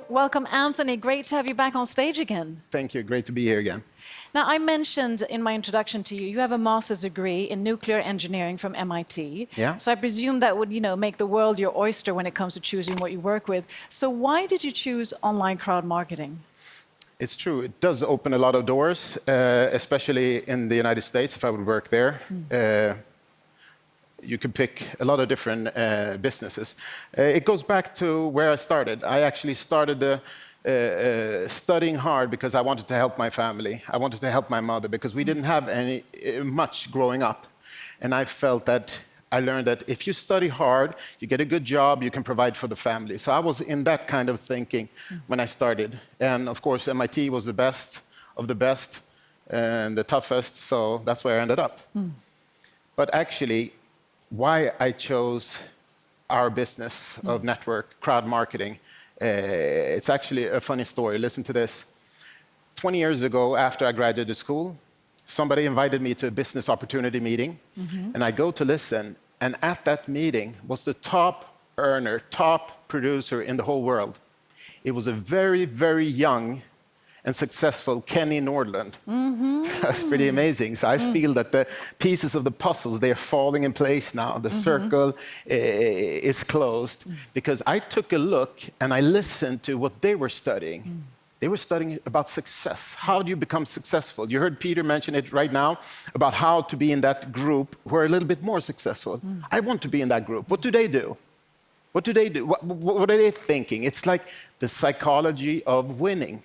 Welcome, Anthony. Great to have you back on stage again. Thank you. Great to be here again. Now, I mentioned in my introduction to you, you have a master's degree in nuclear engineering from MIT. Yeah. So I presume that would, make the world your oyster when it comes to choosing what you work with. So why did you choose online crowd marketing? It's true. It does open a lot of doors, especially in the United States, if I would work there. You could pick a lot of different businesses. It goes back to where I started. I actually started studying hard because I wanted to help my family. I wanted to help my mother because we didn't have much growing up. And I felt that I learned that if you study hard, you get a good job, you can provide for the family. So I was in that kind of thinking when I started. And of course, MIT was the best of the best and the toughest, so that's where I ended up. But actually, why I chose our business of network, crowd marketing, it's actually a funny story. Listen to this. 20 years ago, after I graduated school, somebody invited me to a business opportunity meeting, and I go to listen, and at that meeting was the top earner, top producer in the whole world. It was a very, very young and successful Kenny Nordland. That's pretty amazing. So I feel that the pieces of the puzzles, they're falling in place now. The circle is closed because I took a look and I listened to what they were studying. They were studying about success. How do you become successful? You heard Peter mention it right now about how to be in that group who are a little bit more successful. I want to be in that group. What do they do? What do they do? What are they thinking? It's like the psychology of winning.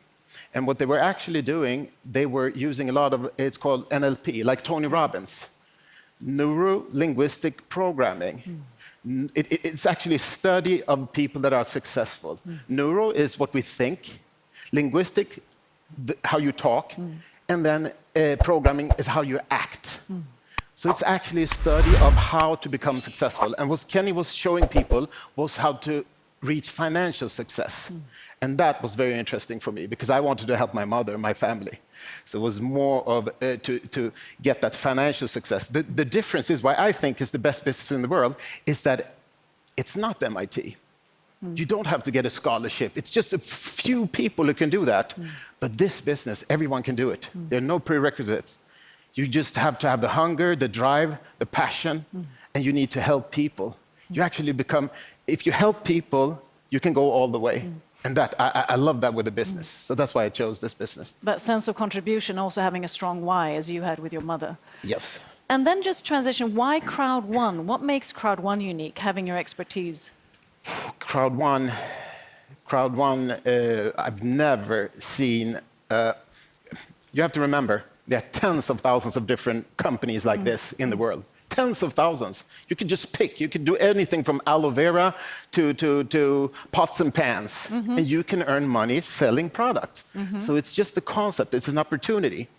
And what they were actually doing, they were using a lot of, it's called NLP, like Tony Robbins, neuro-linguistic programming. It's actually a study of people that are successful. Neuro is what we think, linguistic, how you talk, and then programming is how you act. So it's actually a study of how to become successful. And what Kenny was showing people was how to reach financial success. And that was very interesting for me because I wanted to help my mother, my family. So it was more of to get that financial success. The difference is why I think is the best business in the world is that it's not MIT. You don't have to get a scholarship. It's just a few people who can do that. But this business, everyone can do it. There are no prerequisites. You just have to have the hunger, the drive, the passion, and you need to help people. You actually become, if you help people, you can go all the way. And that I love that with a business. So that's why I chose this business. That sense of contribution, also having a strong why, as you had with your mother. Yes. And then just transition, why Crowd1? What makes Crowd1 unique, having your expertise? Crowd1, I've never seen, you have to remember, there are tens of thousands of different companies like this in the world. Tens of thousands. You can just pick. You can do anything from aloe vera to pots and pans. And you can earn money selling products. So it's just the concept. It's an opportunity.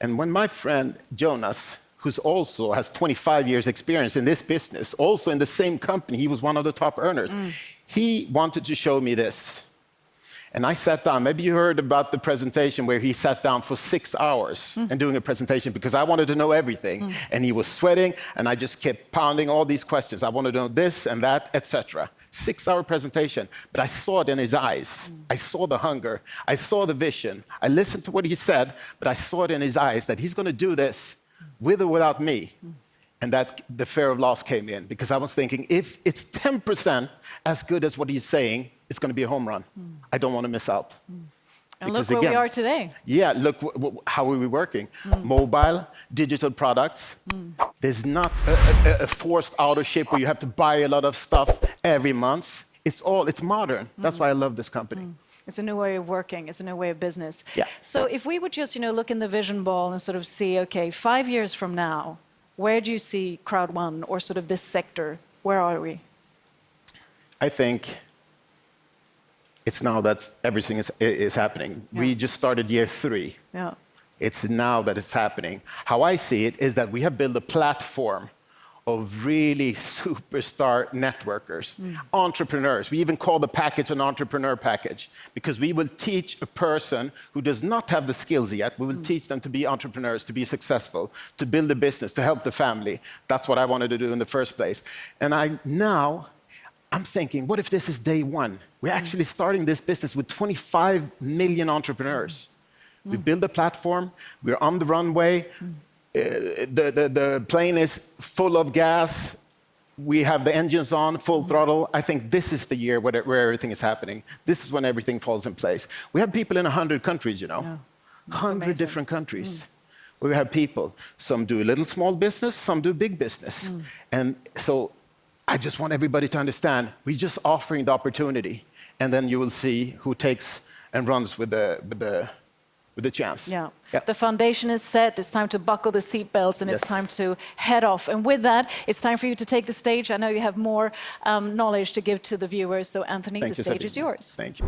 And when my friend Jonas, who's also has 25 years experience in this business, also in the same company, he was one of the top earners, he wanted to show me this. And I sat down. Maybe you heard about the presentation where he sat down for 6 hours and doing a presentation because I wanted to know everything. And he was sweating, and I just kept pounding all these questions. I wanted to know this and that, etc. 6-hour presentation, but I saw it in his eyes. I saw the hunger. I saw the vision. I listened to what he said, but I saw it in his eyes that he's going to do this with or without me. And that the fear of loss came in because I was thinking, if it's 10% as good as what he's saying, it's going to be a home run. I don't want to miss out. And look where we are today. Yeah, look how are we working. Mobile, digital products. There's not a forced auto-ship where you have to buy a lot of stuff every month. It's modern. That's why I love this company. It's a new way of working. It's a new way of business. Yeah. So if we would just, look in the vision ball and sort of see, okay, 5 years from now, where do you see Crowd1 or sort of this sector? Where are we? I think it's now that everything is happening. We just started year 3. It's now that it's happening. How I see it is that we have built a platform of really superstar networkers, entrepreneurs. We even call the package an entrepreneur package because we will teach a person who does not have the skills yet, we will teach them to be entrepreneurs, to be successful, to build a business, to help the family. That's what I wanted to do in the first place. And I'm thinking, what if this is day one? We're actually starting this business with 25 million entrepreneurs. We build a platform, we're on the runway, the plane is full of gas, we have the engines on, full throttle. I think this is the year where everything is happening. This is when everything falls in place. We have people in 100 countries, you know. Yeah. 100 different countries. Where we have people. Some do a little small business, some do big business. And so I just want everybody to understand, we're just offering the opportunity. And then you will see who takes and runs with the chance. Yeah. The foundation is set. It's time to buckle the seatbelts, and it's time to head off. And with that, it's time for you to take the stage. I know you have more knowledge to give to the viewers. So, Anthony, the stage is yours. Thank you.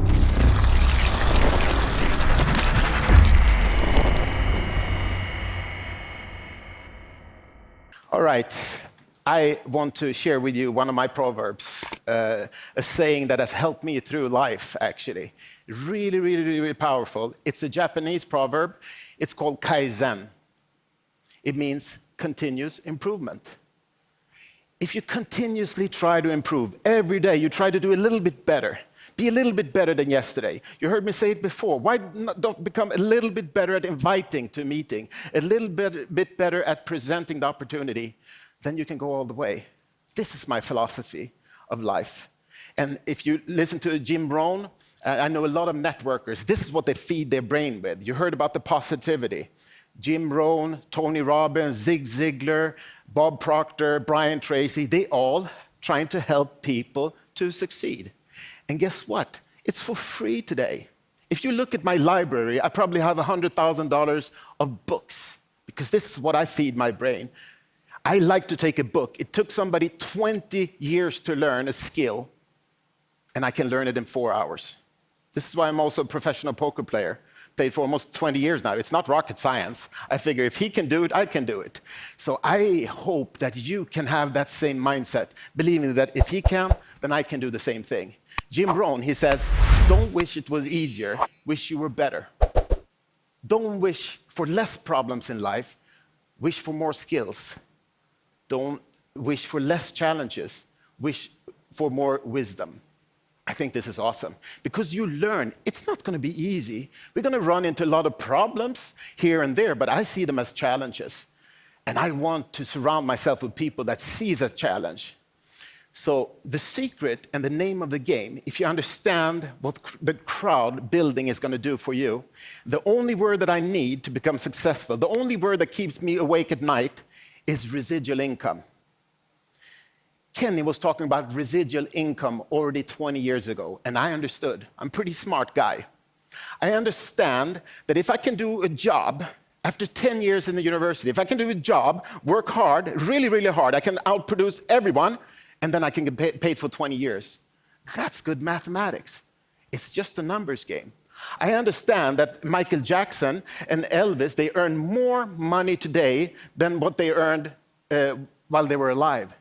All right. I want to share with you one of my proverbs, a saying that has helped me through life, actually. Really, really, really powerful. It's a Japanese proverb. It's called kaizen. It means continuous improvement. If you continuously try to improve, every day you try to do a little bit better, be a little bit better than yesterday. You heard me say it before. Why don't become a little bit better at inviting to a meeting, a little bit better at presenting the opportunity? Then you can go all the way. This is my philosophy of life. And if you listen to Jim Rohn, I know a lot of networkers, this is what they feed their brain with. You heard about the positivity. Jim Rohn, Tony Robbins, Zig Ziglar, Bob Proctor, Brian Tracy, they all trying to help people to succeed. And guess what? It's for free today. If you look at my library, I probably have $100,000 of books, because this is what I feed my brain. I like to take a book. It took somebody 20 years to learn a skill, and I can learn it in 4 hours. This is why I'm also a professional poker player. Played for almost 20 years now. It's not rocket science. I figure if he can do it, I can do it. So I hope that you can have that same mindset, believing that if he can, then I can do the same thing. Jim Rohn, he says, don't wish it was easier, wish you were better. Don't wish for less problems in life, wish for more skills. Don't wish for less challenges, wish for more wisdom. I think this is awesome, because you learn it's not going to be easy. We're going to run into a lot of problems here and there, but I see them as challenges. And I want to surround myself with people that sees a challenge. So the secret and the name of the game, if you understand what the crowd building is going to do for you, the only word that I need to become successful, the only word that keeps me awake at night is residual income. Kenny was talking about residual income already 20 years ago, and I understood. I'm a pretty smart guy. I understand that if I can do a job after 10 years in the university, if I can do a job, work hard, really, really hard, I can outproduce everyone, and then I can get paid for 20 years. That's good mathematics. It's just a numbers game. I understand that Michael Jackson and Elvis, they earn more money today than what they earned while they were alive.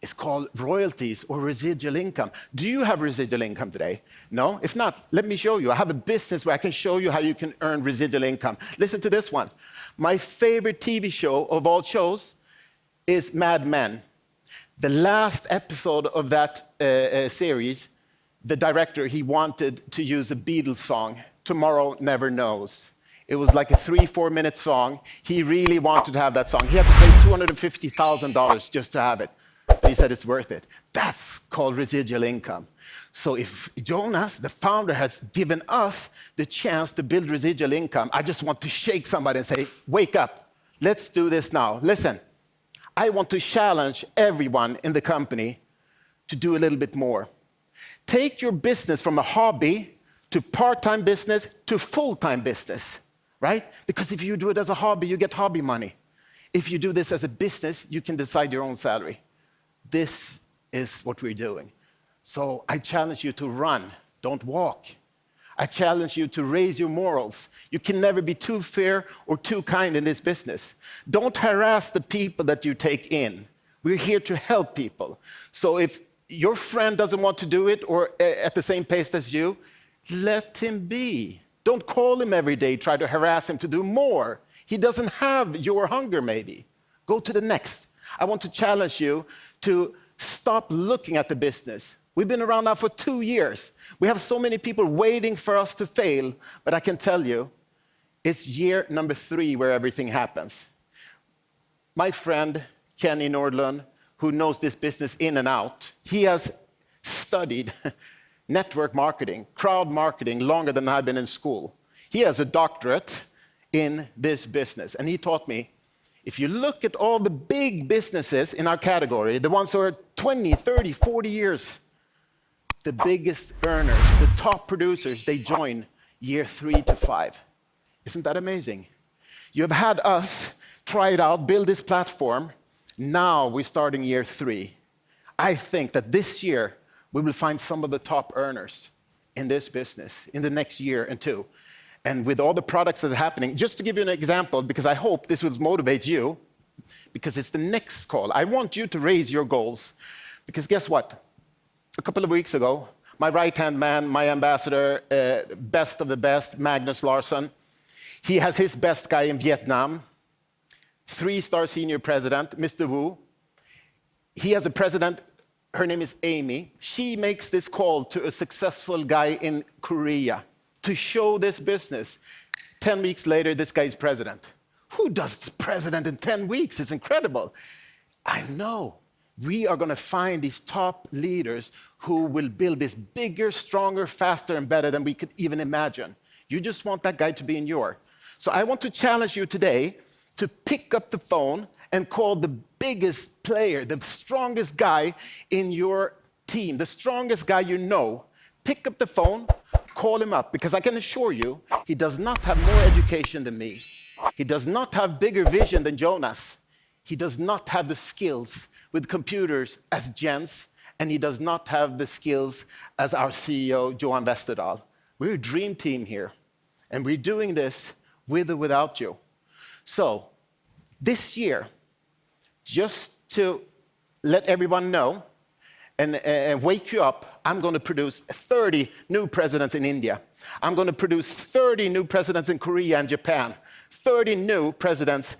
It's called royalties or residual income. Do you have residual income today? No? If not, let me show you. I have a business where I can show you how you can earn residual income. Listen to this one. My favorite TV show of all shows is Mad Men. The last episode of that series, the director, he wanted to use a Beatles song, Tomorrow Never Knows. It was like a 3-4 minute song. He really wanted to have that song. He had to pay $250,000 just to have it. But he said it's worth it. That's called residual income. So if Jonas, the founder, has given us the chance to build residual income, I just want to shake somebody and say, wake up. Let's do this now. Listen, I want to challenge everyone in the company to do a little bit more. Take your business from a hobby to part-time business to full-time business, right? Because if you do it as a hobby, you get hobby money. If you do this as a business, you can decide your own salary. This is what we're doing. So I challenge you to run, don't walk. I challenge you to raise your morals. You can never be too fair or too kind in this business. Don't harass the people that you take in. We're here to help people. So if your friend doesn't want to do it or at the same pace as you, let him be. Don't call him every day, try to harass him to do more. He doesn't have your hunger, maybe. Go to the next. I want to challenge you to stop looking at the business. We've been around now for 2 years. We have so many people waiting for us to fail, but I can tell you, it's year number 3 where everything happens. My friend, Kenny Nordlund, who knows this business in and out, he has studied network marketing, crowd marketing, longer than I've been in school. He has a doctorate in this business, and he taught me, if you look at all the big businesses in our category, the ones who are 20, 30, 40 years, the biggest earners, the top producers, they join year 3 to 5. Isn't that amazing? You have had us try it out, build this platform. Now we're starting year 3. I think that this year we will find some of the top earners in this business in the next year and 2. And with all the products that are happening, just to give you an example, because I hope this will motivate you, because it's the next call. I want you to raise your goals, because guess what? A couple of weeks ago, my right-hand man, my ambassador, best of the best, Magnus Larsson, he has his best guy in Vietnam, 3-star senior president, Mr. Wu. He has a president, her name is Amy. She makes this call to a successful guy in Korea to show this business. 10 weeks later, this guy is president. Who does president in 10 weeks? It's incredible. I know. We are going to find these top leaders who will build this bigger, stronger, faster, and better than we could even imagine. You just want that guy to be in your. So I want to challenge you today to pick up the phone and call the biggest player, the strongest guy in your team, the strongest guy you know. Pick up the phone, call him up, because I can assure you, he does not have more education than me. He does not have bigger vision than Jonas. He does not have the skills with computers as Jens, and he does not have the skills as our CEO, Johan Westerdahl. We're a dream team here, and we're doing this with or without you. So this year, just to let everyone know and wake you up, I'm going to produce 30 new presidents in India. I'm going to produce 30 new presidents in Korea and Japan, 30 new presidents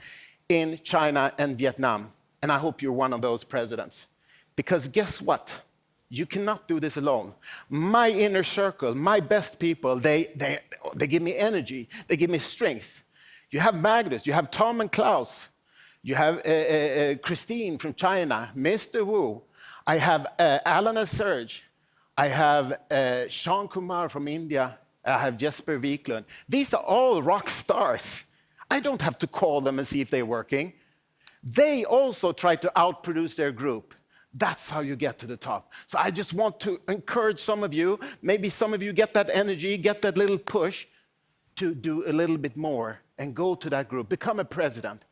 in China and Vietnam. And I hope you're one of those presidents. Because guess what? You cannot do this alone. My inner circle, my best people, they give me energy. They give me strength. You have Magnus, you have Tom and Klaus. You have Christine from China, Mr. Wu. I have Alan and Serge. I have Sean Kumar from India. I have Jesper Wiklund. These are all rock stars. I don't have to call them and see if they're working. They also try to outproduce their group. That's how you get to the top. So I just want to encourage some of you, maybe some of you get that energy, get that little push to do a little bit more and go to that group, become a president.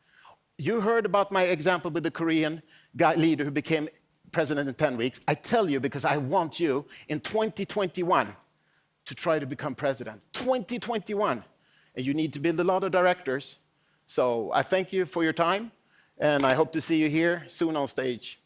You heard about my example with the Korean guy leader who became president in 10 weeks. I tell you because I want you in 2021 to try to become president. 2021. And you need to build a lot of directors. So I thank you for your time, and I hope to see you here soon on stage.